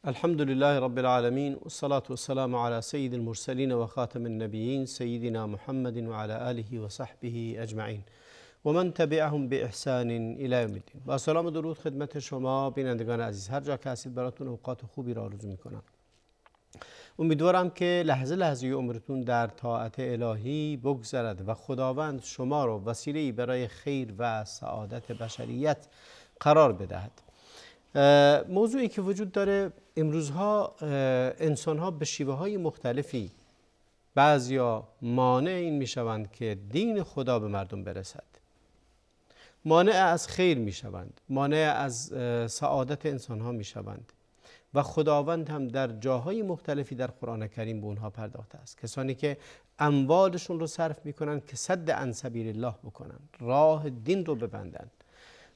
الحمد لله رب العالمين والصلاة والسلام على سيد المرسلين وخاتم النبيين سيدنا محمد وعلى آله وصحبه أجمعين و من تبعهم بإحسان إلى يوم الدین. با سلام و درود خدمت شما بینندگان عزیز، هر جا که هستید براتون اوقات خوبی را آرزو میکنم. امیدوارم که لحظه لحظه عمرتون در طاعت الهی بگذرد و خداوند شما را وسیله‌ای برای خیر و سعادت بشریت قرار بدهد. موضوعی که وجود داره امروزها، انسانها به شیوه های مختلفی بعضیا مانع این میشوند که دین خدا به مردم برسد، مانع از خیر میشوند، مانع از سعادت انسانها میشوند و خداوند هم در جاهای مختلفی در قرآن کریم به اونها پرداخته است. کسانی که اموالشون رو صرف میکنن که سد عن سبیل الله بکنن، راه دین رو ببندن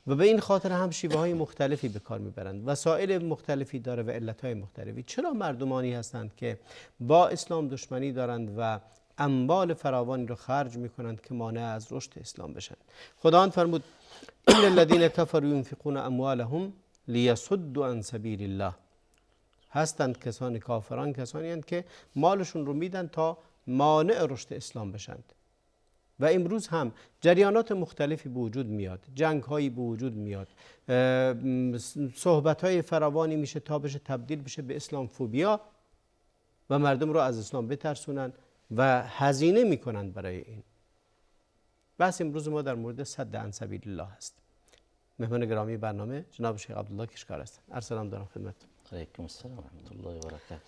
و به این خاطر هم شیوه های مختلفی به کار میبرند، وسایل مختلفی داره و علتهای مختلفی. چرا مردمانی هستند که با اسلام دشمنی دارند و اموال فراوانی رو خرج میکنند که مانع از رشد اسلام بشن؟ خداوند فرمود ان الذين كفروا ينفقون اموالهم ليصدوا عن سبيل الله. هستند کسان کافران، کسانی هستند که مالشون رو میدن تا مانع رشد اسلام بشند. و امروز هم جریانات مختلفی به وجود میاد، جنگ هایی به وجود میاد، صحبت های فراوانی میشه تا بشه تبدیل بشه به اسلام فوبیا و مردم رو از اسلام بترسونن و هزینه میکنن برای این. بس امروز ما در مورد صد عن سبیل الله هست. مهمان گرامی برنامه جناب شیخ عبدالله کشکار هستند. ارسلام دارم خدمتتون. علیکم السلام و رحمت الله و برکاته.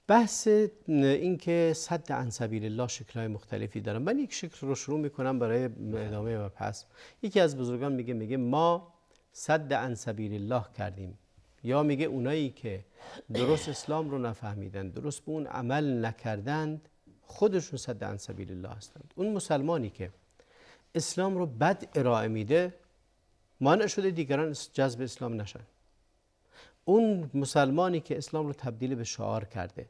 بحث این که صد عن سبیل الله شکل‌های مختلفی دارن. من یک شکل رو شروع میکنم برای ادامه مبحث. یکی از بزرگان میگه ما صد عن سبیل الله کردیم، یا میگه اونایی که درست اسلام رو نفهمیدن، درست به اون عمل نکردند، خودشون صد عن سبیل الله هستند. اون مسلمانی که اسلام رو بد ارائه میده مانع شده دیگران جذب اسلام نشن. اون مسلمانی که اسلام رو تبدیل به شعار کرده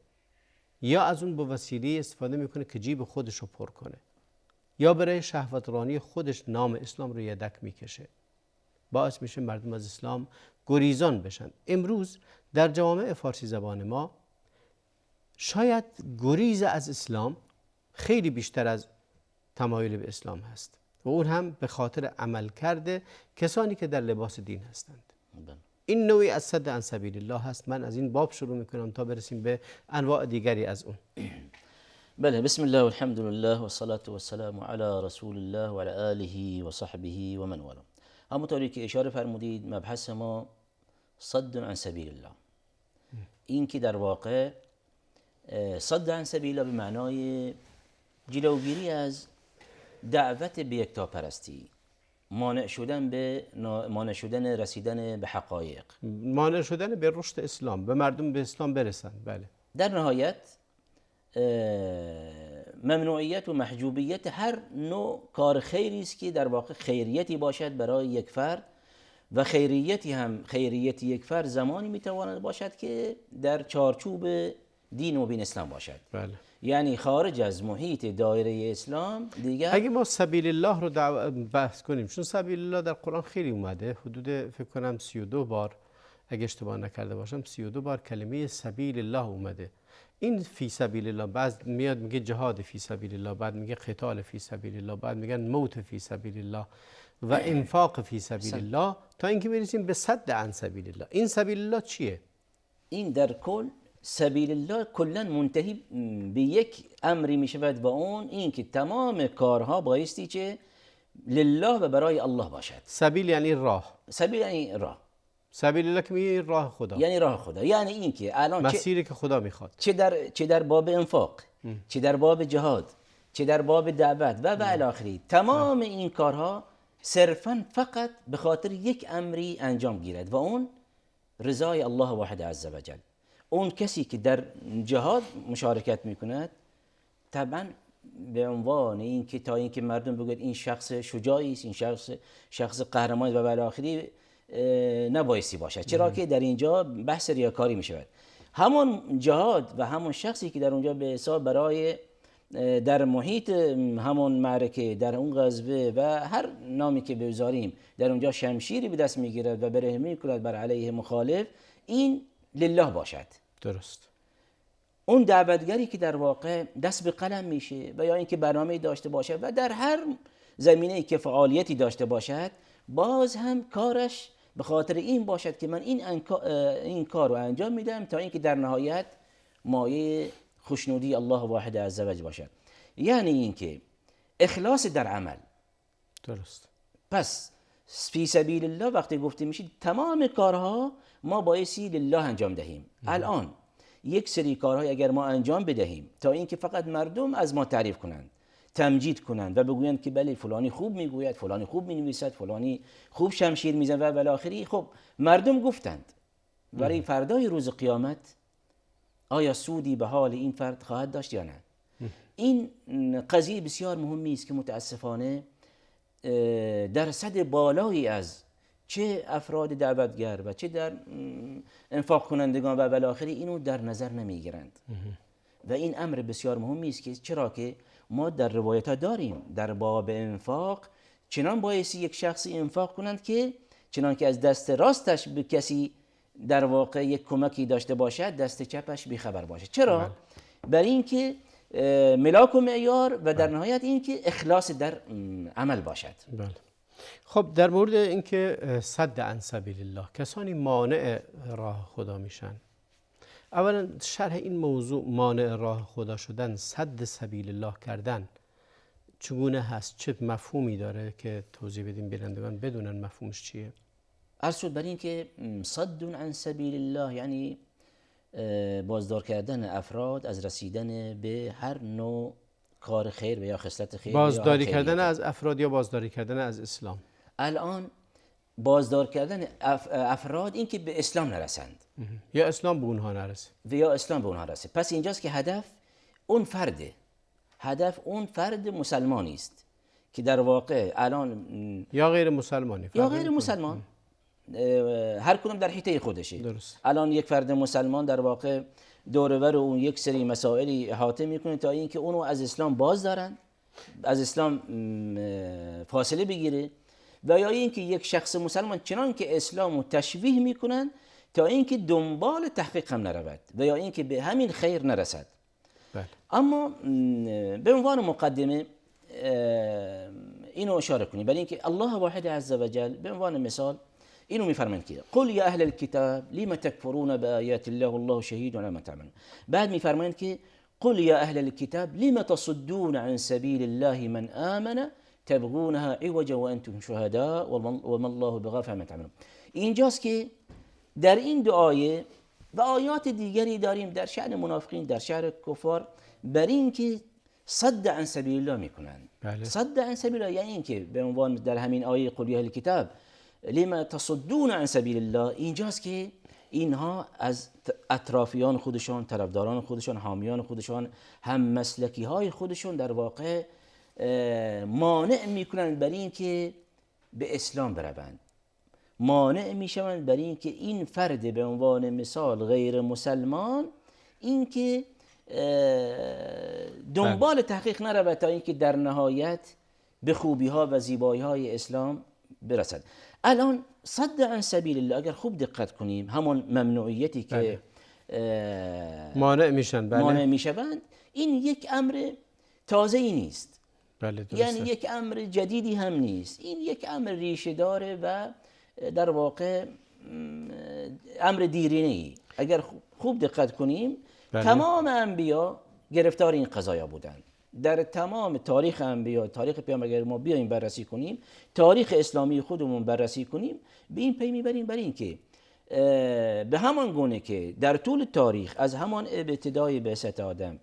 یا از اون به وسیله استفاده میکنه که جیب خودش رو پر کنه یا برای شهوترانی خودش نام اسلام رو یدک میکشه، باعث میشه مردم از اسلام گریزان بشن. امروز در جوامع فارسی زبان ما شاید گریز از اسلام خیلی بیشتر از تمایل به اسلام هست و اون هم به خاطر عمل کرده کسانی که در لباس دین هستند. این نوعی از صد عن سبیل الله هست. من از این باب شروع میکنم تا برسیم به انواع دیگری از اون. بله، بسم الله و الحمد لله و الصلاة و السلام علی رسول الله و علی آله و صحبه و من والاه. همونطوری که اشاره فرمودید مبحث ما صد عن سبیل الله. این که در واقع صد عن سبیل الله به معنای جلوگیری از دعوت به یکتاپرستی، مانع شدن رسیدن به حقایق، مانع شدن به رشد اسلام، به مردم به اسلام برسن. بله. در نهایت ممنوعیت و محجوبیت هر نوع کار خیری است که در واقع خیریتی باشد برای یک فرد و خیریت یک فرد زمانی میتواند باشد که در چارچوب دین مبین اسلام باشد. بله. یعنی خارج از محیط دایره اسلام دیگر. اگه ما سبیل الله رو بحث کنیم، چون سبیل الله در قرآن خیلی اومده، حدود فکر کنم 32 بار اگه اشتباه نکرده باشم 32 بار کلمه سبیل الله اومده. این فی سبیل الله، بعد میاد میگه جهاد فی سبیل الله، بعد میگه قتال فی سبیل الله، بعد میگن موت فی سبیل الله و انفاق فی سبیل الله، تا اینکه میرسیم به صد عن سبیل الله. این سبیل الله چیه؟ این در کل سبیل الله کلا منتهی به یک امری می شود و اون این که تمام کارها بایستی که لله و برای الله باشد. سبیل یعنی راه. سبیل یعنی راه. سبیل الله که میگه راه خدا. یعنی راه خدا. یعنی این که الان مسیری که خدا میخواد. چه در باب انفاق، چه در باب جهاد، چه در باب دعوت و الی آخره، تمام این کارها صرفا فقط به خاطر یک امری انجام گیرد و اون رضای الله واحد عز وجل. اون کسی که در جهاد مشارکت میکند طبعا به عنوان اینکه تا اینکه مردم بگوید این شخص شجاعی است، این شخص قهرمان و الی آخره نبایستی باشد، چرا که در اینجا بحث ریاکاری میشود. همون جهاد و همون شخصی که در اونجا به حساب برای در محیط همون معرکه، در اون غزوه و هر نامی که بگذاریم در اونجا شمشیری به دست میگیرد و برهمی میکند بر علیه مخالف، این لله باشد. درست. اون دعوتگری که در واقع دست به قلم میشه و یا اینکه برنامه‌ای داشته باشه و در هر زمینه‌ای که فعالیتی داشته باشد، باز هم کارش به خاطر این باشد که من این کار رو انجام میدم تا اینکه در نهایت مایه خوشنودی الله واحد عزوجل باشد. یعنی اینکه اخلاص در عمل. درست. پس فی سبیل الله وقتی گفته میشه تمام کارها ما بایستی لله انجام دهیم. الان یک سری کارهای اگر ما انجام بدهیم تا اینکه فقط مردم از ما تعریف کنند، تمجید کنند و بگویند که بله فلانی خوب میگوید، فلانی خوب مینویسد، فلانی خوب شمشیر میزند و الی آخره، خب مردم گفتند، برای فردای روز قیامت آیا سودی به حال این فرد خواهد داشت یا نه؟ این قضیه بسیار مهمی است که متاسفانه درصد بالایی از چه افراد دعوتگر و چه در انفاق کنندگان و بالاخره اینو در نظر نمیگیرند و این امر بسیار مهمی است که چرا که ما در روایت ها داریم در باب انفاق چنان بایستی یک شخصی انفاق کنند که چنان که از دست راستش به کسی در واقع یک کمکی داشته باشد دست چپش بیخبر باشد. چرا؟ برای اینکه ملاک و معیار و در نهایت اینکه اخلاص در عمل باشد. بله. خب در مورد اینکه صد عن سبیل الله، کسانی مانع راه خدا میشن، اولا شرح این موضوع مانع راه خدا شدن، صد سبیل الله کردن چگونه هست؟ چه مفهومی داره که توضیح بدیم بینندگان بدونن مفهومش چیه؟ عرض شد برای اینکه صد عن سبیل الله یعنی بازدار کردن افراد از رسیدن به هر نوع کار خیر و یا خصلت خیر. بازداری کردن از افراد یا بازداری کردن از اسلام؟ الان بازدار کردن افراد این که به اسلام نرسند یا اسلام به اونها نرسه و یا اسلام به اونها رسه. پس اینجاست که هدف اون فرده، هدف اون فرد مسلمانی است که در واقع الان یا غیر مسلمانی یا غیر مسلمان هر کدوم در حیطه خودشه. درست. الان یک فرد مسلمان در واقع دور و بر اون یک سری مسائلی احاطه میکنه تا اینکه اونو از اسلام باز دارن، از اسلام فاصله بگیره، و یا اینکه یک شخص مسلمان چنان که اسلامو تشویه میکنن تا اینکه دنبال تحقیق هم نرود و یا اینکه به همین خیر نرسد. بله. اما به عنوان مقدمه اینو اشاره کنیم برای اینکه الله واحد عزوجل به عنوان مثال اینو میفرمایند که قل یا اهل الكتاب لما تکفرون بآیات الله والله شهید علی ما تعملون. بعد میفرمایند که قل یا اهل الكتاب لما تصدون عن سبیل الله من آمن تبغونها عوجا وانتم شهداء وما الله بغافل عما تعملون. اینجاست که در این دو آیه و آیات دیگری داریم در شأن منافقین، در شأن کفار، بر این که صد عن سبیل الله میکنند. بله. صد عن سبیل الله یعنی اینکه به عنوان در همین آیه قل یا اهل الكتاب لما تصدون عن سبیل الله، اینجاست که اینها از اطرافیان خودشان، طرفداران خودشان، حامیان خودشان، هم مسلکی های خودشون در واقع مانع میکنند برای اینکه به اسلام بروند، مانع میشوند برای اینکه این فرد به عنوان مثال غیر مسلمان اینکه دنبال تحقیق نرود تا اینکه در نهایت به خوبی ها و زیبایی های اسلام برسد. الان صد عن سبیل الله اگر خوب دقت کنیم همون ممنوعیتی که مانع میشن، مانع میشوند، این یک امر تازه ای نیست. بله درسته. یعنی یک امر جدیدی هم نیست، این یک امر ریشه داره و در واقع امر دیرینه ای. اگر خوب دقت کنیم تمام انبیا گرفتار این قضایا بودند. در تمام تاریخ انبیا، تاریخ پیامبر ما بیایم بررسی کنیم، تاریخ اسلامی خودمون بررسی کنیم، به این پی میبریم برای اینکه به همان گونه که در طول تاریخ از همان ابتدای بعثت آدم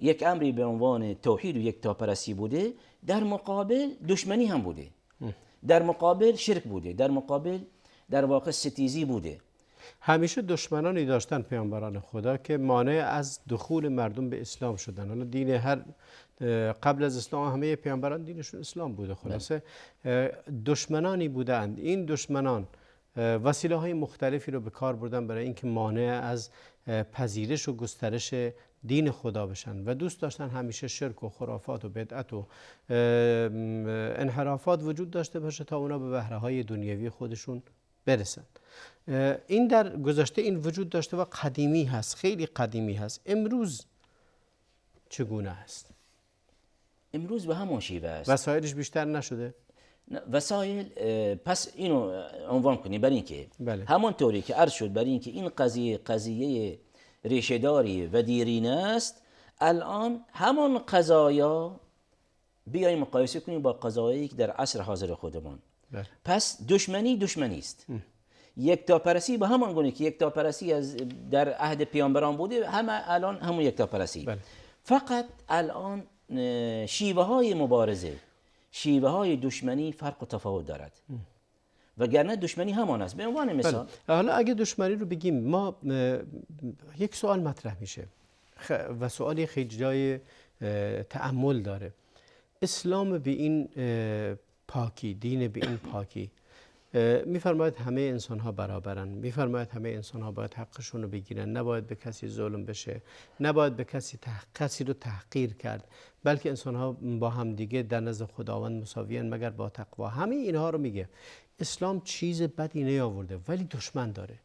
یک امری به عنوان توحید و یکتاپرستی بوده، در مقابل دشمنی هم بوده، در مقابل شرک بوده، در مقابل در واقع ستیزی بوده. همیشه دشمنانی داشتن پیامبران خدا که مانع از دخول مردم به اسلام شدن. حالا دین هر قبل از اسلام همه پیامبران دینشون اسلام بوده. خلاصه دشمنانی بودند. این دشمنان وسیله های مختلفی رو به کار بردن برای اینکه مانع از پذیرش و گسترش دین خدا بشن و دوست داشتن همیشه شرک و خرافات و بدعت و انحرافات وجود داشته باشه تا اونا به بهره های دنیوی خودشون برسن. این در گذشته این وجود داشته و قدیمی هست، خیلی قدیمی هست. امروز چگونه است؟ امروز به همون شیوه است. وسایلش بیشتر نشده؟ وسایل پس اینو عنوان کنیم برای اینکه بله. همونطوری که عرض شد، برای اینکه این قضیه ریشه‌داری و دیرینه است، الان همون قضایا بیاییم مقایسه کنیم با قضایایی که در عصر حاضر خودمان. بله. پس دشمنی است. یکتاپرستی به همان گونه که یکتاپرستی از در عهد پیامبران بوده، همه الان همون یکتاپرستی. بله. فقط الان شیوه های مبارزه، شیوه های دشمنی فرق و تفاوت دارد. وگرنه دشمنی همان است. به عنوان مثال، حالا اگه دشمنی رو بگیم، ما یک سوال مطرح میشه و سوالی خیلی جای تأمل داره. اسلام به این پاکی، دین به این پاکی، میفرماید همه انسان ها برابرن، میفرماید همه انسان ها باید حقشون رو بگیرن، نباید به کسی ظلم بشه، نباید به کسی رو تحقیر کرد، بلکه انسان ها با هم دیگه در نزد خداوند مساویان مگر با تقوا. همه اینها رو میگه. اسلام چیز بدی نیاورده ولی دشمن داره.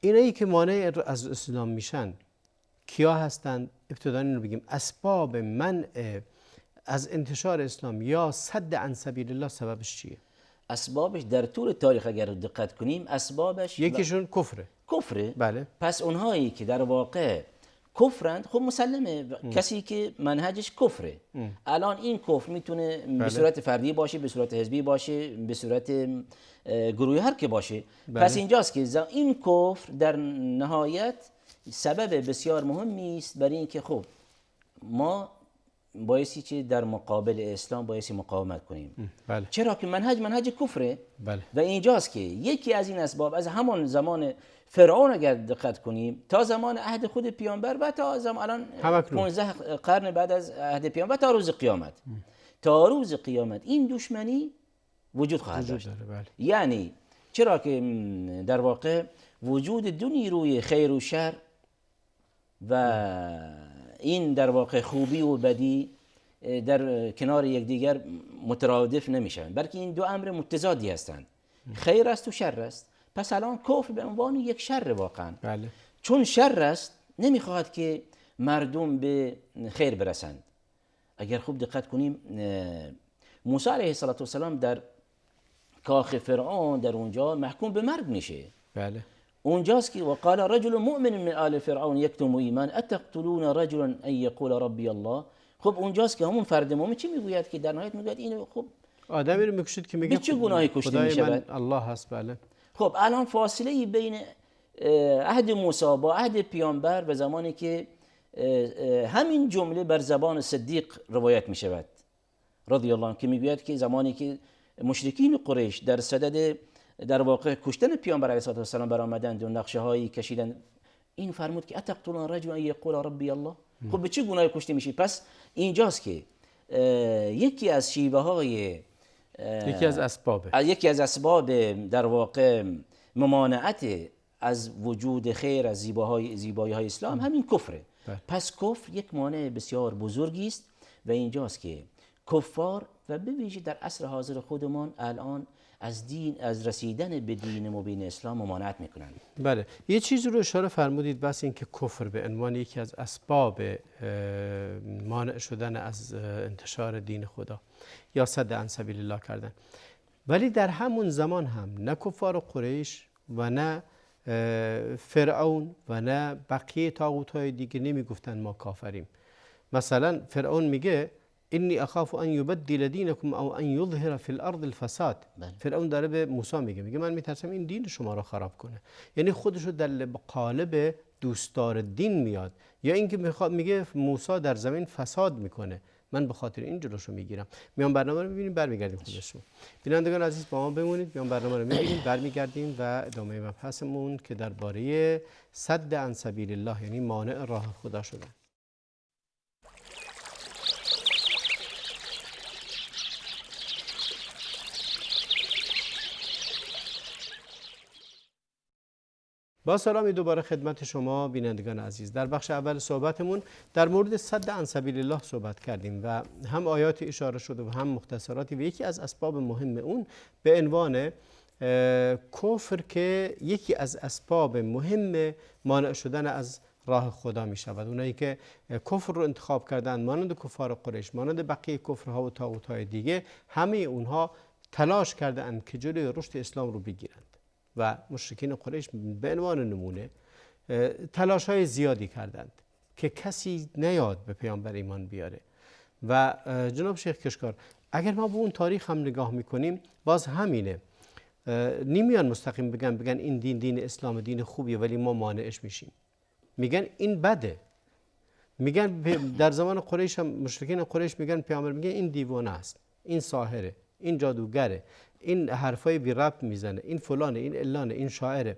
اینایی که مانع از اسلام میشن کیا هستند؟ ابتدا اینو بگیم. اسباب منع از انتشار اسلام یا صد عن سبیل الله سببش چیه؟ اسبابش در طول تاریخ اگر دقت کنیم، اسبابش یکیشون کفره. بله. پس اونهایی که در واقع کفرند، خب مسلمه کسی که منهجش کفره. الان این کفر میتونه به صورت فردی باشه، به صورت حزبی باشه، به صورت گروهی، هر که باشه. پس اینجاست که این کفر در نهایت سبب بسیار مهمی است برای اینکه خب ما بایستی که در مقابل اسلام بایستی مقاومت کنیم. بله. چرا که منهج کفره. بله. و اینجاست که یکی از این اسباب از همان زمان فرعون اگر دقت کنیم تا زمان عهد خود پیامبر و تا زمان الان 15 قرن بعد از عهد پیامبر تا روز قیامت، تا روز قیامت این دشمنی وجود خواهد داشت. بله. یعنی چرا که در واقع وجود دو نیروی خیر و شر و این در واقع خوبی و بدی در کنار یکدیگر مترادف نمیشن، بلکه این دو امر متضادی هستند. خیر است و شر است. پس الان کفر به عنوان یک شر واقعا. بله. چون شر است نمیخواهد که مردم به خیر برسند. اگر خوب دقت کنیم، موسی علیه السلام در کاخ فرعون در اونجا محکوم به مرگ میشه. بله. اونجاست که وقال رجل مؤمن من آل فرعون یکتم ایمان اتقتلون رجلا ان یقول ربی الله. خب اونجاست که همون فرد مؤمن چی میگوید که در نهایت میگوید این خب آدمی رو میکشید که میگه چه گناهی کشته میشود؟ الله هست. بله. خب الان فاصله بین عهد موسی با عهد پیامبر و زمانی که همین جمله بر زبان صدیق روایت میشود رضی الله عنه که میگوید که زمانی که مشرکین قریش در صدد در واقع کشتن پیامبر علیه السلام برآمدند و نقشه هایی کشیدند، این فرمود که اتقتلون رجلا ان یقول ربی الله. خب به چه گناهی کشته میشی؟ پس اینجاست که یکی از شیوه های یکی از اسباب در واقع ممانعت از وجود خیر، از زیبایی های اسلام همین کفره. پس کفر یک مانع بسیار بزرگی است و اینجاست که کفار و به ویژه در عصر حاضر خودمان الان از رسیدن به دین مبین اسلام ممانعت میکنند. بله. یه چیزی رو اشاره فرمودید، بس این که کفر به عنوان یکی از اسباب مانع شدن از انتشار دین خدا یا صد عن سبیل الله کردن، ولی در همون زمان هم نه کفار قریش و نه فرعون و نه بقیه طاغوت‌های دیگه نمیگفتن ما کافریم. مثلا فرعون میگه اینی اخاف ان یبدل دینکم او ان یظهر فی الارض الفساد. فرعون داره به موسی میگه من میترسم این دین شما را خراب کنه، یعنی خودش رو در قالب دوستدار دین میاد، یا اینکه میگه موسی در زمین فساد میکنه، من به خاطر این جلوشو میگیرم. میام برنامه رو میبینیم، برمیگردیم خودشون. بینندگان عزیز با ما بمونید، میام برنامه رو میبینیم، برمیگردیم و ادامه مبحثمون که درباره صد عن سبیل الله یعنی مانع راه خدا شدن. با سلامی دوباره خدمت شما بینندگان عزیز. در بخش اول صحبتمون در مورد صد عن سبیل الله صحبت کردیم و هم آیاتی اشاره شده و هم مختصراتی و یکی از اسباب مهم اون به عنوان کفر که یکی از اسباب مهم مانع شدن از راه خدا می شود. اونایی که کفر رو انتخاب کردند مانند کفار قریش، مانند بقیه کفرها و طاغوت‌های دیگه، همه اونها تلاش کردند که جلوی رشد اسلام رو بگیرند و مشرکین قریش به عنوان نمونه تلاش های زیادی کردند که کسی نیاد به پیامبر ایمان بیاره. و جناب شیخ کشکار، اگر ما به اون تاریخ هم نگاه میکنیم باز همینه. نمیان مستقیم بگن این دین اسلام دین خوبیه ولی ما مانعش میشیم. میگن این بده. میگن در زمان قریش هم مشرکین قریش میگن پیامبر میگه این دیوانه است، این ساحره، این جادوگره، این حرفای بی ربط میزنه، این فلانه، این علانه، این شاعره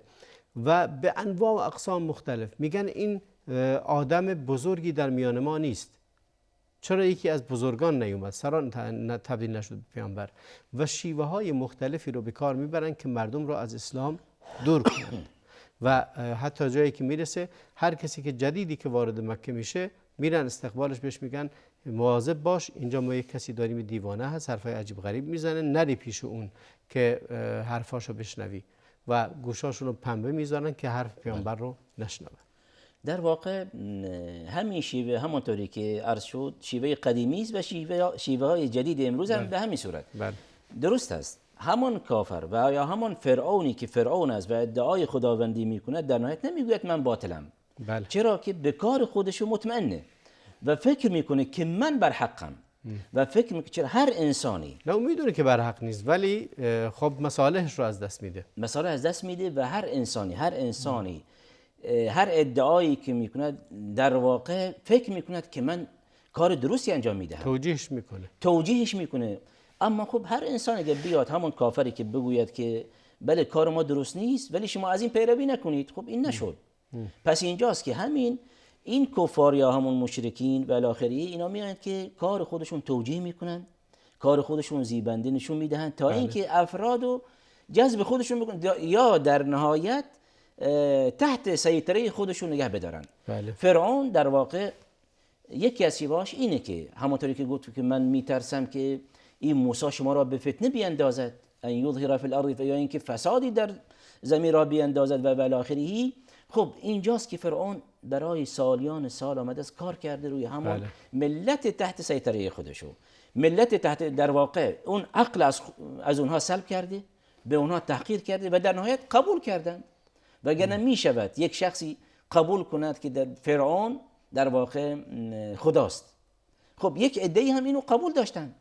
و به انواع و اقسام مختلف. میگن این آدم بزرگی در میان ما نیست. چرا یکی از بزرگان نیومد، سران تبدیل نشد به پیامبر؟ و شیوه های مختلفی رو به کار میبرن که مردم رو از اسلام دور کنند. و حتی جایی که میرسه هر کسی که جدیدی که وارد مکه میشه میرن استقبالش، بهش میگن مواظب باش، اینجا ما یک کسی داریم دیوانه هست، حرفای عجیب غریب میزنه، نری پیش اون که حرفاشو بشنوی و گوشاشون رو پنبه میذارن که حرف پیامبر رو نشنوه. در واقع همین شیوه همونطوری که عرض شد شیوه قدیمی است و شیوه های جدید امروز هم به همین صورت. درست است. همون کافر و یا همون فرعونی که فرعون است و ادعای خداوندی میکنه در نهایت نمیگوید من باطلم. چرا که به کار خودش مطمئنه و فکر میکنه که من بر حقم و فکر میکنه چرا هر انسانی نه میدونه که بر حق نیست ولی خب مصالحش رو از دست میده. مصالح از دست میده و هر انسانی هر ادعایی که میکند در واقع فکر میکند که من کار درستی انجام میدهم. توجیهش میکنه. اما خب هر انسان اگه بیاد همون کافری که بگوید که بله کار ما درست نیست ولی شما از این پیروی نکنید، خب این نشد. پس اینجاست که این کفار یا همون مشرکین و الاخری اینا میایند که کار خودشون توجیه میکنن، کار خودشون زیبنده نشون میدهن تا اینکه افرادو جذب خودشون بکنن یا در نهایت تحت سیطره خودشون نگه بدارن. فرعون در واقع یکی از شیوهاش اینه که همونطوری که گفت که من میترسم که این موسی شما را به فتنه بیندازد، ان یظهر فی الارض، یا اینکه فسادی در زمین را بیندازد و الاخره. خب اینجاست که فرعون برای سالیان سال آمده است کار کرده روی همون ملت تحت سیطره خودشو، ملت تحت در واقع اون عقل از اونها سلب کرده، به اونها تحقیر کرده و در نهایت قبول کردند. وگرنه می شود یک شخصی قبول کند که در فرعون در واقع خداست. خب یک عده‌ای هم اینو قبول داشتن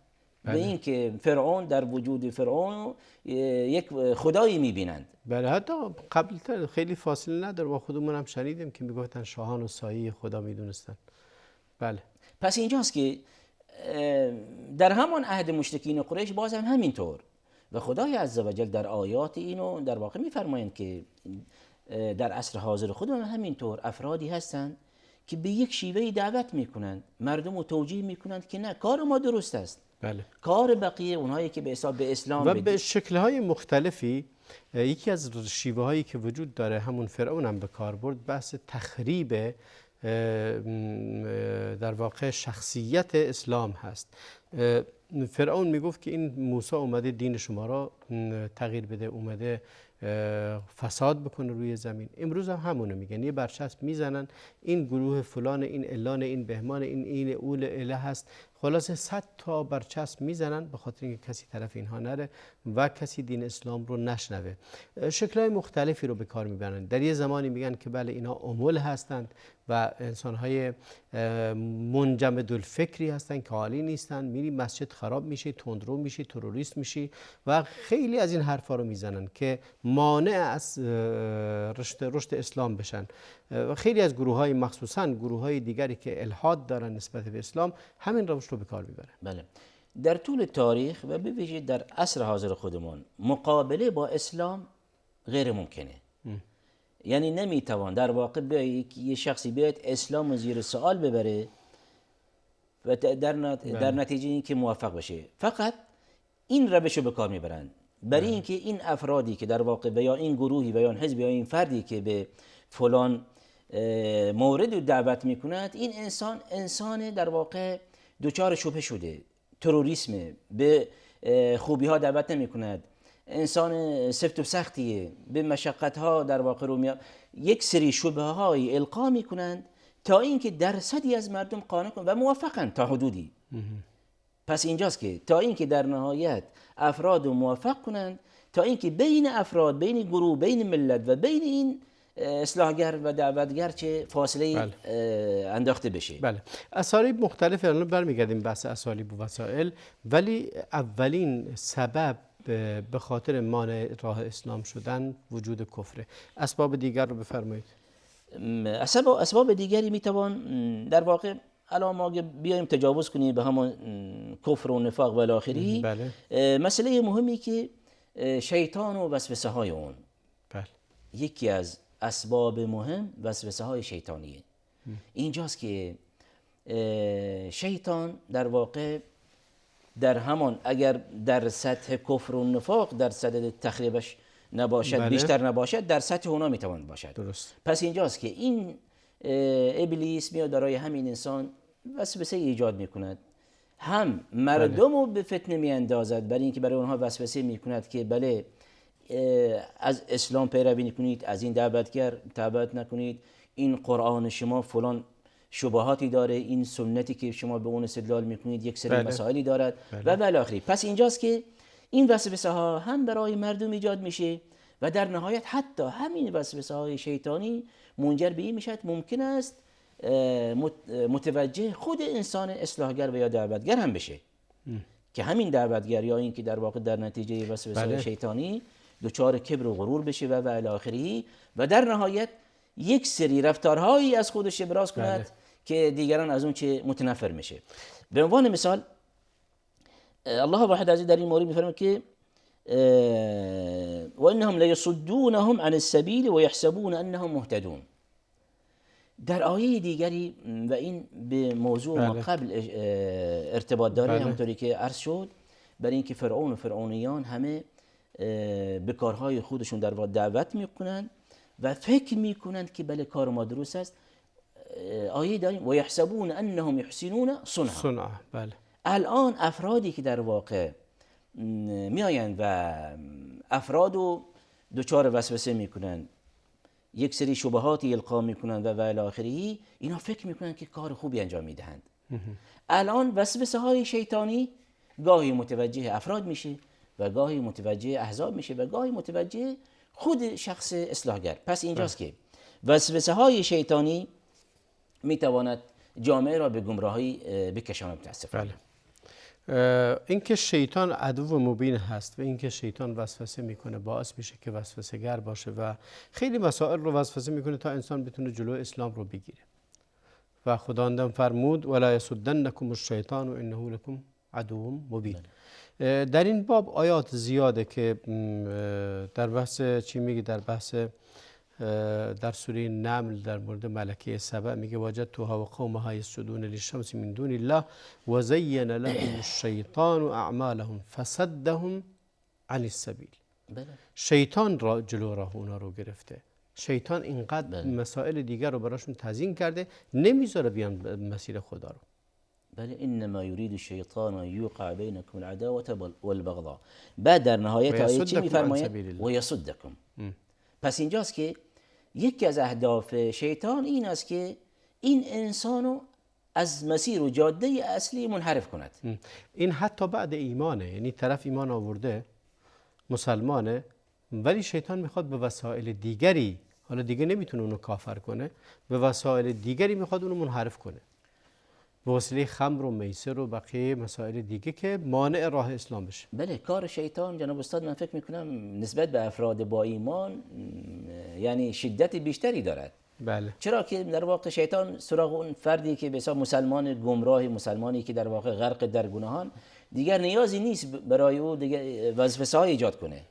به این که فرعون در وجود فرعون یک خدایی میبینند. بله، حتی قبلتر خیلی فاصله نداره با خودمون هم شنیدیم که میگفتن شاهان و سایه خدا میدونستن. بله. پس اینجاست که در همان عهد مشرکین قریش باز هم همینطور و خدای عزوجل در آیات اینو در واقع میفرمایند که در عصر حاضر خودمون همینطور افرادی هستند که به یک شیوهی دعوت میکنند، مردم رو توجیه میکنند که نه کار ما درست است. بله. کار بقیه اونهایی که به اسلام و به شکل‌های مختلفی. یکی از شیوه هایی که وجود داره همون فرعون هم به کار برد، بحث تخریب در واقع شخصیت اسلام هست. فرعون میگفت که این موسی اومده دین شما را تغییر بده، اومده فساد بکنه روی زمین. امروز هم همونه میگن، یه برچسب میزنن این گروه فلان، این علان، این بهمان، این اول اله هست. خلاصه 100 تا برچسب میزنن به خاطر اینکه کسی طرف اینها نره و کسی دین اسلام رو نشنوه. شکل‌های مختلفی رو به کار میبرن. در یه زمانی میگن که بله اینا امول هستند و انسان‌های منجمد الفکری هستند که عالی نیستن، میری مسجد خراب میشی، تندرو میشی، تروریست میشی و خیلی از این حرفا رو میزنن که مانع از رشد اسلام بشن. و خیلی از گروه‌های مخصوصاً گروه‌های دیگری که الحاد دارن نسبت به اسلام همین روش رو به کار میبرن. بله. در طول تاریخ و به ویژه در عصر حاضر خودمون مقابله با اسلام غیر ممکنه. یعنی نمیتوان در واقع یه شخصی بیاد اسلام زیر سوال ببره و در نتیجه این که موفق بشه. فقط این روش رو به کار میبرن برای اینکه این افرادی که در واقع و یا این گروهی و یا این حزبی یا این فردی که به فلان مورد دعوت میکند، این انسان در واقع دچار شبهه شده، تروریسم، به خوبی ها دعوت نمی کند، انسان سفت و سختیه، به مشقت ها در واقع رو میاد، یک سری شبهه های القا میکنند تا اینکه درصدی از مردم قانع کنند و موفقن تا حدودی. پس اینجاست که تا اینکه در نهایت افراد رو موفق کنند، تا اینکه بین افراد، بین گروه، بین ملت و بین این اصلاحگر و دعوتگر چه فاصله انداخته بشه. بله، اسالیب مختلف، الان برمیگردیم بحث اسالیب و وسائل، ولی اولین سبب به خاطر مانع راه اسلام شدن وجود کفره. اسباب دیگر رو بفرمایید. اسباب دیگری میتوان در واقع الان ما بیایم تجاوز کنیم به همون کفر و نفاق و الاخری. بله. مسئله مهمی که شیطان و وسوسه های اون. بله. یکی از اسباب مهم وسوسه های شیطانیه. اینجاست که شیطان در واقع در همان، اگر در سطح کفر و نفاق در سطح تخریبش نباشد، بله، بیشتر نباشد، در سطح اونا میتواند باشد. درست. پس اینجاست که این ابلیس میاد برای همین انسان وسوسه ایجاد میکند، هم مردم رو به فتنه میاندازد، برای اینکه برای اونها وسوسه میکند که بله از اسلام پیروی کنید، از این دعوتگر تابعیت نکنید، این قرآن شما فلان شبهاتی داره، این سنتی که شما به اون استدلال میکنید یک سری مسائلی دارد و الی آخره. پس اینجاست که این وسوسه ها هم برای مردم ایجاد میشه و در نهایت حتی همین وسوسه های شیطانی منجر به این میشد ممکن است متوجه خود انسان اصلاحگر و یا دعوتگر هم بشه که همین دعوتگر یا این که در واقع در نتیجه وسوسه های شیطانی دچار کبر و غرور بشه و الی آخره و در نهایت یک سری رفتارهایی از خودش ابراز کند که دیگران از اون چه متنفر میشه. به عنوان مثال الله واحد عزیز در این مورد میفرماید که و انهم لیصدونهم عن السبیل و یحسبون انهم مهتدون. در آیه دیگری و این به موضوع ما قبل ارتباط داره، همونطوری که عرض شد، برای اینکه فرعون و فرعونیان همه به کارهای خودشون در واقع دعوت میکنند و فکر میکنند که بله کار ما درست است. آیه داریم و یحسبون انهم یحسنون صنعا. بله. الان افرادی که در واقع میآیند و افرادو دچار وسوسه میکنند، یک سری شبهاتی القا میکنند و الی آخره، اینا فکر میکنند که کار خوبی انجام میدهند. الان وسوسه های شیطانی گاهی متوجه افراد میشه و گاهی متوجه احزاب میشه و گاهی متوجه خود شخص اصلاحگر. پس اینجاست که وسوسه های شیطانی میتواند جامعه را به گمراهی بکشاند متاسفانه. بله. اینکه شیطان عدو مبین هست و اینکه شیطان وسوسه میکنه باعث میشه که وسوسه گر باشه و خیلی مسائل رو وسوسه میکنه تا انسان بتونه جلو اسلام رو بگیره. و خداوند فرمود ولا یصدنکم الشیطان انه لکم عدو مبین. در این باب آیات زیاده که در بحث چی میگه، در بحث در سوره نمل در مورد ملکه سبع میگه وجدتها و قومها یسجدون للشمس من دون الله و زین لهم الشیطان اعمالهم فصدهم عن السبیل. شیطان را جلو راه اونا رو گرفته. شیطان اینقدر مسائل دیگر رو براشون تزیین کرده نمیذاره بیان مسیر خدا رو. بله انما یرید الشیطان یوقع بینکم العداوه والبغضاء. بعد در نهایت آیه چی میفرماید؟ و یصدکم. پس اینجاست که یکی از اهداف شیطان این است که این انسانو از مسیر و جاده اصلی منحرف کند. این حتی بعد ایمانه، یعنی طرف ایمان آورده مسلمانه ولی شیطان میخواد به وسایل دیگری، حالا دیگه نمیتونه اونو کافر کنه، به وسایل دیگری میخواد اونو منحرف کنه، به وسیله خمر و میسر و بقیه مسائل دیگه که مانع راه اسلام بشه. بله کار شیطان جناب استاد من فکر میکنم نسبت به افراد با ایمان یعنی شدت بیشتری دارد. بله. چرا که در واقع شیطان سراغ اون فردی که به حساب مسلمان گمراه، مسلمانی که در واقع غرق در گناهان، دیگر نیازی نیست برای او دیگر وسوسه‌ای ایجاد کنه.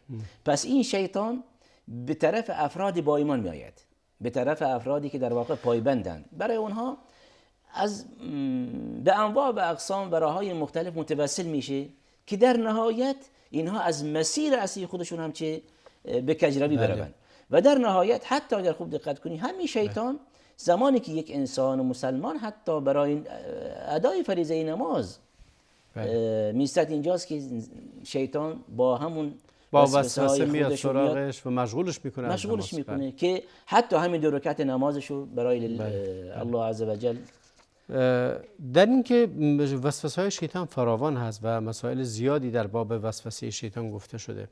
پس این شیطان به طرف افراد با ایمان میآید، به طرف افرادی که در واقع پایبندند، برای اونها از به انواع و اقسام و راه‌های مختلف متوسل میشه که در نهایت اینها از مسیر اصلی خودشون هم چه به کجروی بروند. و در نهایت حتی اگر خوب دقت کنی همین شیطان زمانی که یک انسان مسلمان حتی برای ادای فریضه نماز میستد، اینجاست که شیطان با همون با وسوسه میاد سراغش و مشغولش میکنه، که حتی همین 2 رکعت نمازشو برای الله عز و جل. در این که وسوسه های شیطان فراوان هست و مسائل زیادی در باب وسوسه شیطان گفته شده.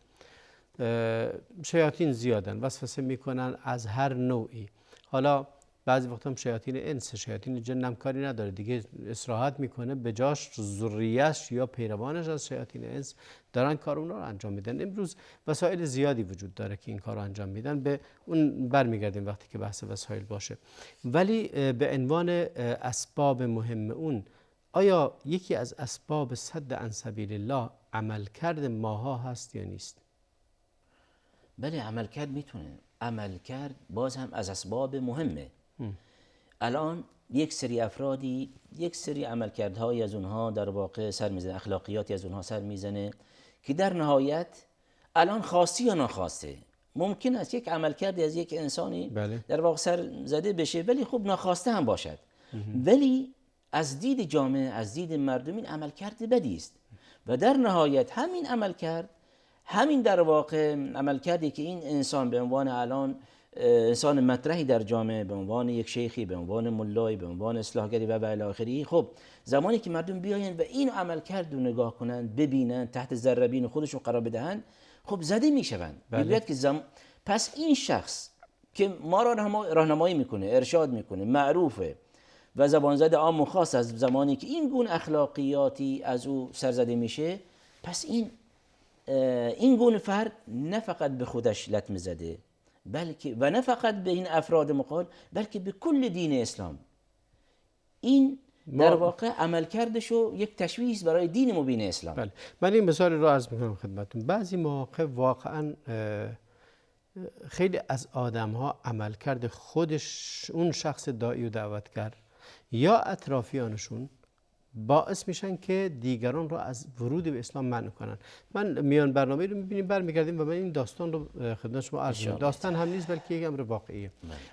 شیاطین زیادن، وسوسه میکنن از هر نوعی. حالا بعضی وقتا هم شیاطین انس، شیاطین جن هم کاری نداره دیگه، استراحت میکنه، به جاش ذریه‌اش یا پیروانش از شیاطین انس دارن کار اونا رو انجام میدن. امروز وسایل زیادی وجود داره که این کار رو انجام میدن، به اون برمیگردیم وقتی که بحث وسایل باشه. ولی به عنوان اسباب مهم اون، آیا یکی از اسباب صد عن سبیل الله عملکرد ماها هست یا نیست؟ بله، عملکرد میتونه. عملکرد باز هم از اسباب مهمه. الان یک سری افرادی یک سری عملکردهای از اونها در واقع سر میزنه، اخلاقیاتی از اونها سر میزنه که در نهایت الان خواسته یا ناخواسته ممکن است یک عملکردی از یک انسانی در واقع سر زده بشه، ولی خب ناخواسته هم باشد. ولی از دید جامعه، از دید مردم، این عملکرد بدی است و در نهایت همین عملکرد، همین در واقع عملکردی که این انسان به عنوان الان انسان مطرحی در جامعه، به عنوان یک شیخی، به عنوان ملایی، به عنوان اصلاحگری و الی آخره، خب زمانی که مردم بیاین و این عملکرد رو نگاه کنند، ببینن، تحت ذره خودشون قرار بدهند، خب زده میشوند. که پس این شخص که ما را راهنمایی میکنه، ارشاد میکنه، معروفه و زبان زده عام و خاص، از زمانی که این گونه اخلاقیاتی از او سرزده میشه، پس این گونه فرد نه فقط به خودش لطمه زده، بلکه و نه فقط به این افراد مقال، بلکه به کل دین اسلام. این در واقع عملکردشو یک تشویش برای دین مبین اسلام. بله. من این مثال رو عرض میکنم خدمتتون. بعضی مواقع واقعا خیلی از آدم ها عملکرد خودش، اون شخص داعی و دعوتگر یا اطرافیانشون، باعث میشن که دیگران رو از ورود به اسلام منع کنن. من میان برنامه رو میبینیم، برمیگردیم و من این داستان رو خدمت شما عرض میکنم. داستان هم نیست بلکه یک امر واقعیه.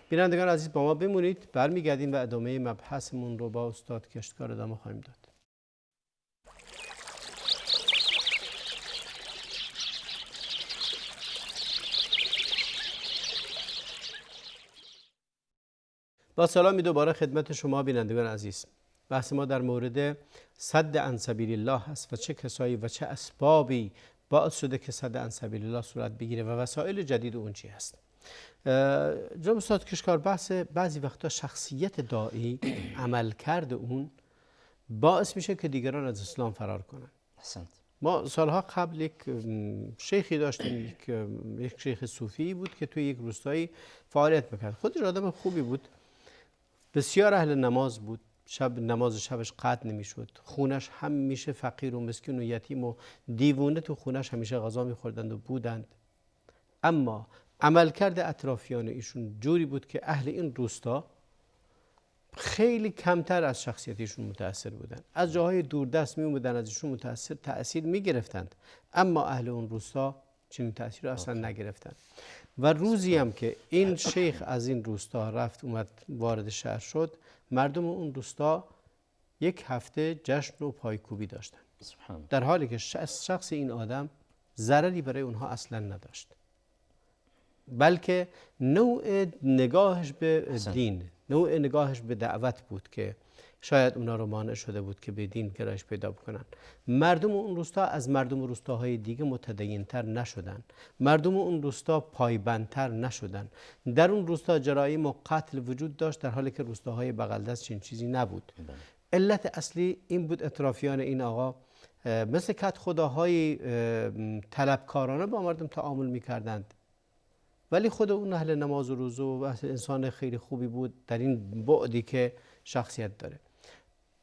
بینندگان عزیز با ما بمونید، برمیگردیم و ادامه مبحثمون رو با استاد کشتکار ادامه خواهیم داد. با سلامی دوباره خدمت شما بینندگان عزیز. بحث ما در مورد صد عن سبیل الله هست و چه کسایی و چه اسبابی باعث شده که صد عن سبیل الله صورت بگیره و وسایل جدید اون چی هست. جناب استاد کشکار، بحث بعضی وقتا شخصیت داعی، عملکرد اون باعث میشه که دیگران از اسلام فرار کنن. ما سالها قبل یک شیخی داشتیم، یک شیخ صوفی بود که توی یک روستایی فعالیت میکرد. خودش آدم خوبی بود، بسیار اهل نماز بود، نماز شبش قطع نمیشد، خونش همیشه فقیر و مسکین و یتیم و دیوونه تو خونش همیشه غذا میخوردند و بودند. اما عملکرد اطرافیان ایشون جوری بود که اهل این روستا خیلی کمتر از شخصیتیشون متاثر بودن، از جاهای دوردست می اومدن از ایشون تأثیر می گرفتند، اما اهل اون روستا چنین تأثیر اصلا نگرفتند. و روزی هم که این شیخ از این روستا رفت اومد وارد شهر شد، مردم اون روستا یک هفته جشن و پایکوبی داشتن، در حالی که شخص این آدم ضرری برای اونها اصلا نداشت، بلکه نوع نگاهش به دین، نوع نگاهش به دعوت بود که شاید اونا رو مانع شده بود که به دین گرایش پیدا بکنن. مردم اون روستا از مردم روستاهای دیگه متدین‌تر نشدن، مردم اون روستا پایبندتر نشدن. در اون روستا جرایم و قتل وجود داشت، در حالی که روستاهای بغل دست چنین چیزی نبود. علت اصلی این بود اطرافیان این آقا مثل کت خداهای طلبکارانه با مردم تعامل می‌کردند، ولی خود اون اهل نماز و روزه و انسان خیلی خوبی بود در این بعدی که شخصیت داره.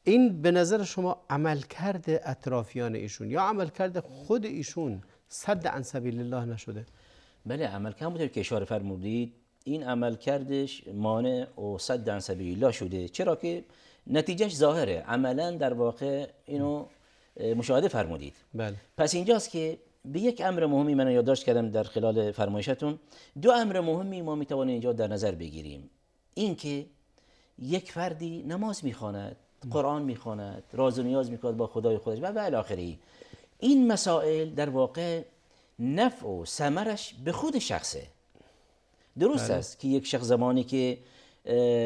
این به نظر شما عملکرد اطرافیان ایشون یا عملکرد خود ایشون صد عن سبیل الله نشده؟ بله، عملکرد همونطور که اشاره فرمودید، این عملکردش مانع و صد عن سبیل الله شده، چرا که نتیجهش ظاهره، عملا در واقع اینو مشاهده فرمودید. بله. پس اینجاست که به یک امر مهمی من یادداشت کردم در خلال فرمایشتون. 2 امر مهمی ما میتوانیم اینجا در نظر بگیریم. این که یک فردی نماز میخواند، قرآن میخواند، راز و نیاز میکند با خدای خودش و الی آخره. این مسائل در واقع نفع و ثمرش به خود شخصه. درست است که یک شخص زمانی که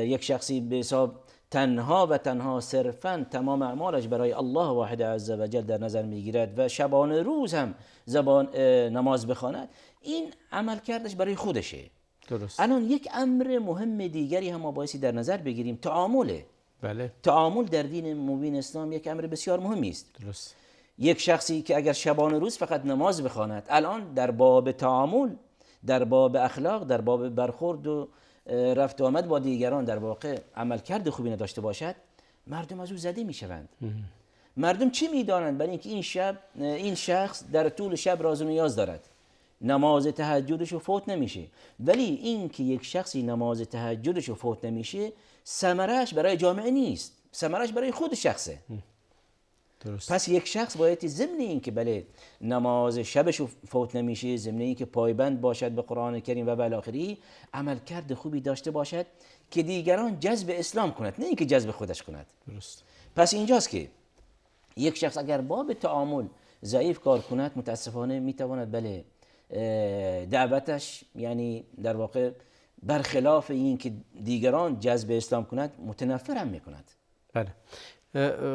یک شخصی به حساب تنها و تنها صرفاً تمام اعمالش برای الله واحد عز و جل در نظر میگیرد و شبانه روز هم نماز بخواند، این عمل کردش برای خودشه. درست. الان یک امر مهم دیگری هم ما بایستی در نظر بگیریم، تعامله. بله. تعامل در دین مبین اسلام یک امر بسیار مهمی است. درست. یک شخصی که اگر شبانه روز فقط نماز بخواند، الان در باب تعامل، در باب اخلاق، در باب برخورد و رفت و آمد با دیگران در واقع عملکرد خوبی نداشته باشد، مردم از او زده میشوند. مردم چی میدانند؟ برای اینکه این شخص در طول شب راز و نیاز دارد، نماز تهجدش رو فوت نمیشه. ولی اینکه یک شخصی نماز تهجدش رو فوت نمیشه، ثمرش برای جامعه نیست، ثمرش برای خود شخصه. درست. پس یک شخص باید ضمن این که بله نماز شبش فوت نمیشه، ضمن این که پایبند باشد به قرآن کریم و بالاخره عملکرد خوبی داشته باشد که دیگران جذب اسلام کند، نه اینکه جذب خودش کند. درست. پس اینجاست که یک شخص اگر باب تعامل ضعیف کار کند، متاسفانه میتواند بله دعوتش یعنی در واقع برخلاف این که دیگران جذب اسلام کند، متنفر هم میکند. بله.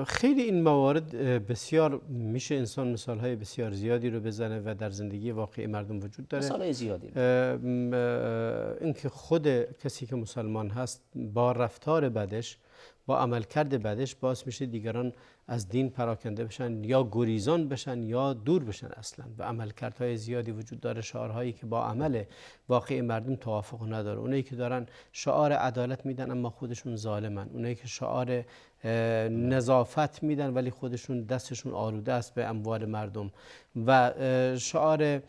خیلی این موارد بسیار میشه انسان مثالهای بسیار زیادی رو بزنه و در زندگی واقعی مردم وجود داره. مثالهای زیادی. اینکه خود کسی که مسلمان هست با رفتار بدش، با عملکرد بدش باعث میشه دیگران از دین پراکنده بشن یا گریزان بشن یا دور بشن اصلا. و عملکردهای زیادی وجود داره، شعارهایی که با عمل واقعی مردم توافق نداره. اونایی که دارن شعار عدالت میدن اما خودشون ظالمن، اونایی که شعار نظافت میدن ولی خودشون دستشون آلوده است به اموال مردم، و شعار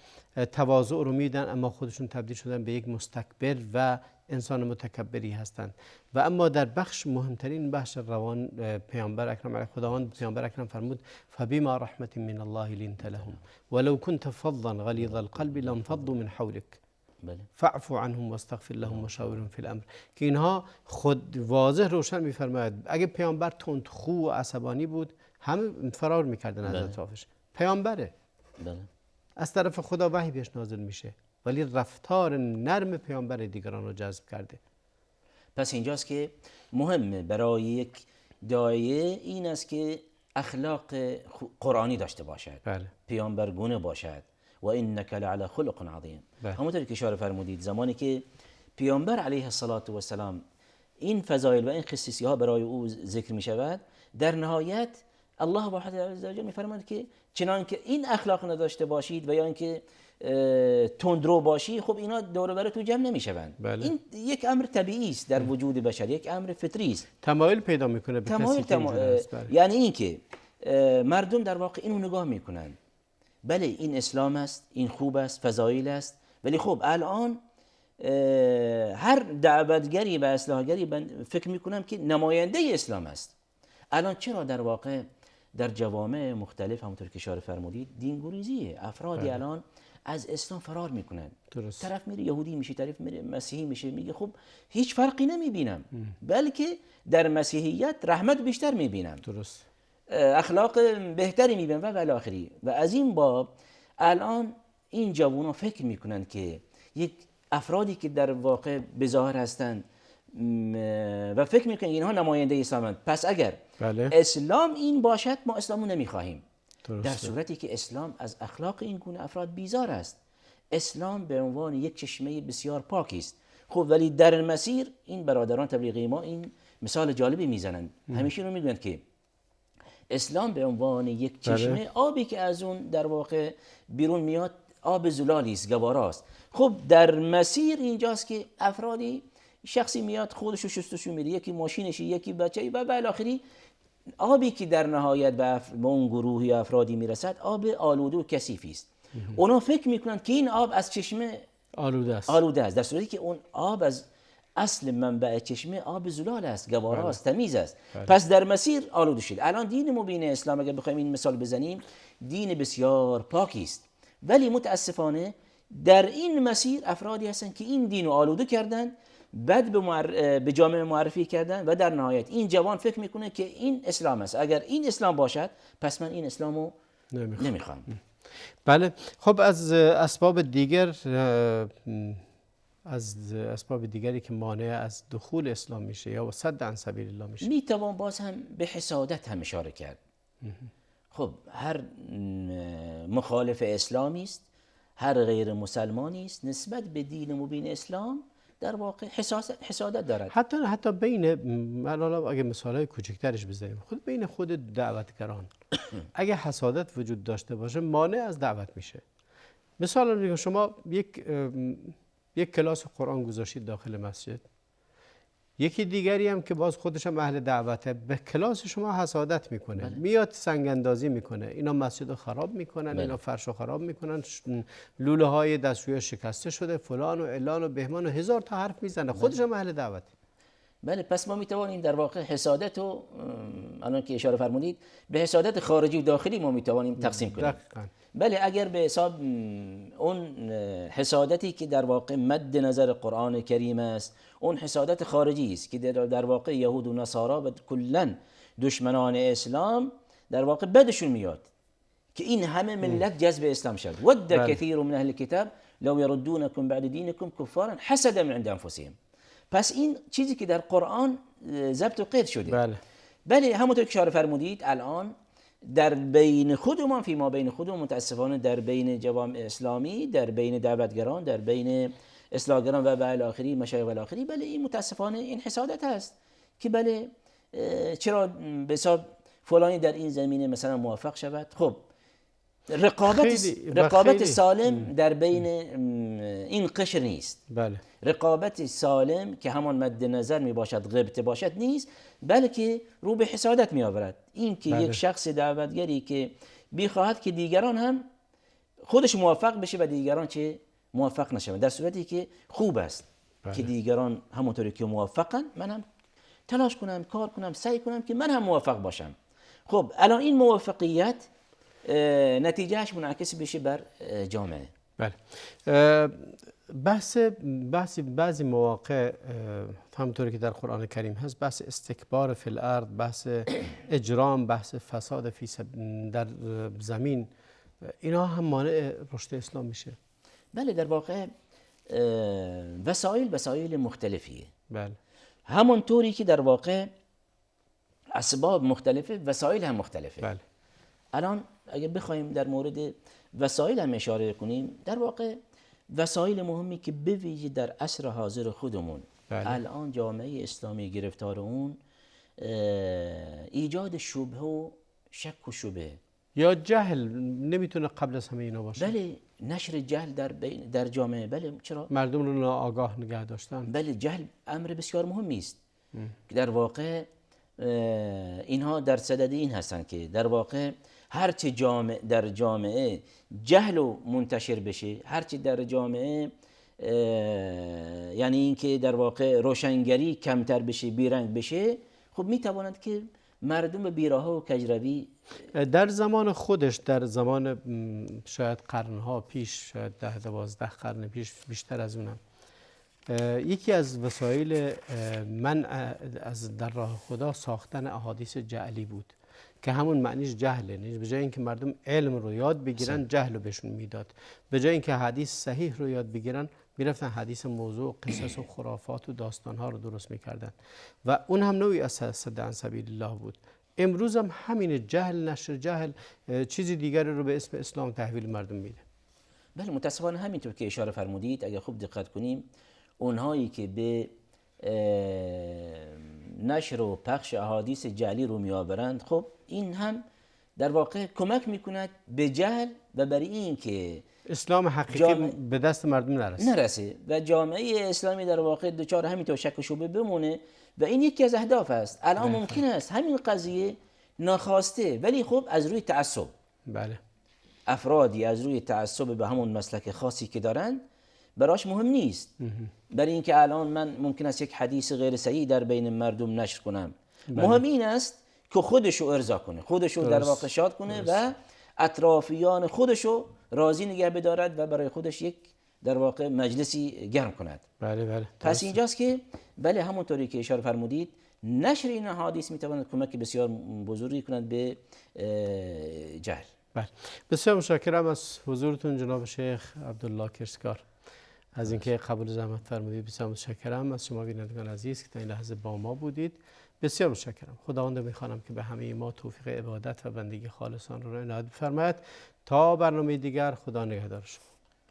تواضع رو میدن اما خودشون تبدیل شدن به یک مستکبر و انسان متکبری هستند. و اما در بخش مهمترین بخش روان، پیامبر اکرم علیه خداوند پیامبر اکرم فرمود فبما رحمت من الله لنت لهم ولو كنت فظا غلیظ القلب لانفضوا من حولك فاعف عنهم واستغفر لهم وشاورهم فی الامر. که اینها خود واضح روشن میفرماید اگه پیامبر تندخو و عصبانی بود همه فرار میکردن از اطرافش. پیامبره، از طرف خدا وحی بهش نازل میشه ولی رفتار نرم پیامبر دیگران رو جذب کرده. پس اینجاست که مهمه برای یک داعیه این است که اخلاق قرآنی داشته باشد. بله. پیامبرگونه باشد. و انک لعلی خلق عظیم. همونطور که اشاره فرمودید، زمانی که پیامبر علیه السلام این فضایل و این خصیصی ها برای او ذکر می شود، در نهایت الله واحد عز و جل می فرماید که چنان که این اخلاق نداشته باشید و یا اینکه تندرو باشی، خب اینا دور و بر تو جمع نمیشوند. بله. این یک امر طبیعی است در وجود بشر، یک امر فطری است. تمایل پیدا میکنه به کسی که اینجوری است. یعنی این که مردم در واقع اینو نگاه میکنن، بله این اسلام است، این خوب است، فضایل است، ولی خب الان هر دعوتگری و اصلاحگری فکر میکنم که نماینده اسلام است. الان چرا در واقع در جوامع مختلف همونطور که اشاره فرمودید دینگریزیه، افرادی الان از اسلام فرار میکنن. درست. طرف میره یهودی میشه، طرف میره مسیحی میشه، میگه خب هیچ فرقی نمیبینم، بلکه در مسیحیت رحمت بیشتر میبینم. درست. اخلاق بهتری میبینم و بالاخره. و از این باب الان این جوونا فکر میکنن که یک افرادی که در واقع بظاهر هستند و فکر میکنن اینها نماینده اسلامند، پس اگر بله. اسلام این باشد ما اسلامو نمیخواهیم. درسته. در صورتی که اسلام از اخلاق این گونه افراد بیزار است. اسلام به عنوان یک چشمه بسیار پاکی است. خب ولی در مسیر این برادران تبلیغی ما این مثال جالبی میزنند. همیشه رو میگویند که اسلام به عنوان یک چشمه، بله. آبی که از اون در واقع بیرون میاد آب زلالی است، گواراست. خب در مسیر اینجاست که افرادی، شخصی میاد خودشو شستشو میده، یکی ماشینشی، یکی بچه‌ای و بالاخره آبی که در نهایت به اون گروهی افرادی میرسد آب آلوده و کثیفی است. اونا فکر میکنند که این آب از چشمه آلوده است، در صورتی که اون آب از اصل منبع چشمه آب زلال است، گواراست، تمیز است. پس در مسیر آلوده شد. الان دین مبین اسلام اگر بخوایم این مثال بزنیم، دین بسیار پاکی است، ولی متاسفانه در این مسیر افرادی هستند که این دین رو آلوده کردن، بعد به جامعه معرفی کردن و در نهایت این جوان فکر میکنه که این اسلام است. اگر این اسلام باشد پس من این اسلامو نمیخوام. بله. خب از اسباب دیگری که مانع از دخول اسلام میشه یا صد عن سبیل الله میشه، میتوان باز هم به حسادت هم اشاره کرد. خب هر مخالف اسلامی است، هر غیر مسلمانی است، نسبت به دین مبین اسلام در واقع حسادت دارد. حتی بین حالا اگه مثالای کوچکترش بزنیم، بین خود دعوتگران اگه حسادت وجود داشته باشه مانع از دعوت میشه. مثلا میگم شما یک کلاس قرآن گذاشتید داخل مسجد، یکی دیگری هم که باز خودش هم اهل دعوته به کلاس شما حسادت میکنه. بله. میاد سنگ اندازی میکنه، اینا مسجد رو خراب میکنن. بله. اینا فرش رو خراب میکنن، لوله های دستشویی شکسته شده، فلان و علان و بهمان و هزار تا حرف میزنه. خودش هم اهل دعوته. بله. پس ما میتوانیم در واقع حسادت رو الان که اشاره فرمودید به حسادت خارجی و داخلی ما میتوانیم تقسیم کنیم. دقیقاً. بله. اگر به حساب اون حسادتی که در واقع مد نظر قرآن کریم است، اون حسادت خارجی است که در واقع یهود و نصارا و کلا دشمنان اسلام در واقع بدشون میاد که این همه ملت جذب اسلام شد. ود کثیر من اهل الكتاب لو يردونكم بعد دینكم كفارا حسدا من عند انفسهم. پس این چیزی که در قرآن ضبط و قید شده. بله همونطور که اشاره فرمودید الان در بین خودمان، فی ما بین خودمان، متاسفانه در بین جوامع اسلامی، در بین دعوتگران، در بین اصلاحگران و الاخری مشایخ و الاخری، بله این متاسفانه این حسادت هست که بله چرا به حساب فلانی در این زمینه مثلا موفق شود. خب رقابت سالم در بین این قشر نیست. بله. رقابت سالم که همان مد نظر می باشد، غبطه باشد نیست، بلکه رو به حسادت می آورد. این که یک شخص دعوتگری که بخواهد که دیگران هم خودش موفق بشه و دیگران چه موفق نشوند، در صورتی که خوب است که دیگران همونطوری که موفقن من هم تلاش کنم، کار کنم، سعی کنم که من هم موفق باشم. خب الان این موفقیت نتیجهش منعکس بشه بر جامعه. بله. بعضی مواقع همونطوری که در قرآن کریم هست، بحث استکبار فی الارض، بحث اجرام، بحث فساد در زمین، اینا هم مانع رشد اسلام میشه. بله در واقع وسایل مختلفیه. بله. همونطوری که در واقع اسباب مختلفه، وسایل هم مختلفه. بله. الان اگر بخوایم در مورد وسایل هم اشاره کنیم، در واقع وسایل مهمی که به ویژه در عصر حاضر خودمون الان جامعه اسلامی گرفتار اون ایجاد شبهه و شک و شبهه یا جهل نمیتونه قبل از همه اینا باشه. بله نشر جهل در جامعه. بله چرا؟ مردم رو ناآگاه نگه داشتن. بله جهل امر بسیار مهمی است که در واقع اینها در صدد این هستن که در واقع هرچه در جامعه جهل و منتشر بشه، هرچه در جامعه یعنی اینکه در واقع روشنگری کمتر بشه، بیرنگ بشه، خب میتواند که مردم بیراه و کجروی در زمان خودش، در زمان شاید قرنها پیش، شاید 10-12 قرن پیش، بیشتر از اونم، یکی از وسایل منع از در راه خدا ساختن احادیث جعلی بود که همون معنیش جهله. به جای اینکه مردم علم رو یاد بگیرن جهل رو بهشون میداد. به جای اینکه حدیث صحیح رو یاد بگیرن میرفتن حدیث موضوع، قصص و خرافات و داستانها رو درست میکردن و اون هم نوعی از صد عن سبیل الله بود. امروز هم همین جهل، نشر جهل، چیزی دیگری رو به اسم اسلام تحویل مردم میده. بله متاسفانه همینطور که اشاره فرمودید اگر خوب دقت کنیم، اونهایی که به نشر و پخش احادیث جعلی رو میآورند، خب این هم در واقع کمک میکند به جهل و برای این که اسلام حقیقی به دست مردم نرسه و جامعه اسلامی در واقع دچار همینطور شک و شبهه بمونه و این یکی از اهداف است. الان ممکن است همین قضیه ناخواسته ولی خب از روی تعصب، بله، افرادی از روی تعصب به همون مسلک خاصی که دارند براش مهم نیست. برای اینکه الان من ممکن است یک حدیث غیر صحیح در بین مردم نشر کنم، مهم این است که خودشو ارضا کنه، خودشو در واقع شاد کنه و اطرافیان خودشو راضی نگه بدارد و برای خودش یک در واقع مجلسی گرم کند. بله. پس اینجاست که بله همونطوری که اشاره فرمودید، نشر این احادیث میتواند کمک بسیار بزرگی کند به جهل. بله، بسیار متشکرم از حضورتون جناب شیخ عبدالله کرشکار از اینکه قبول زحمت فرمودید. بسیار متشکرم از شما بینندگان عزیز که تا این لحظه با ما بودید. بسیار متشکرم. خداوند میخوانم که به همه ما توفیق عبادت و بندگی خالصان را عنایت بفرماید. تا برنامه دیگر، خدا نگهدار شما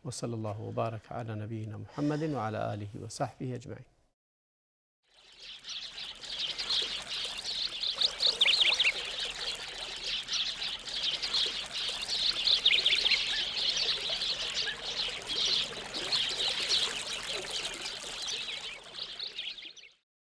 و صلی الله و بارک علی نبینا محمد و علی آله و صحبه اجمعین.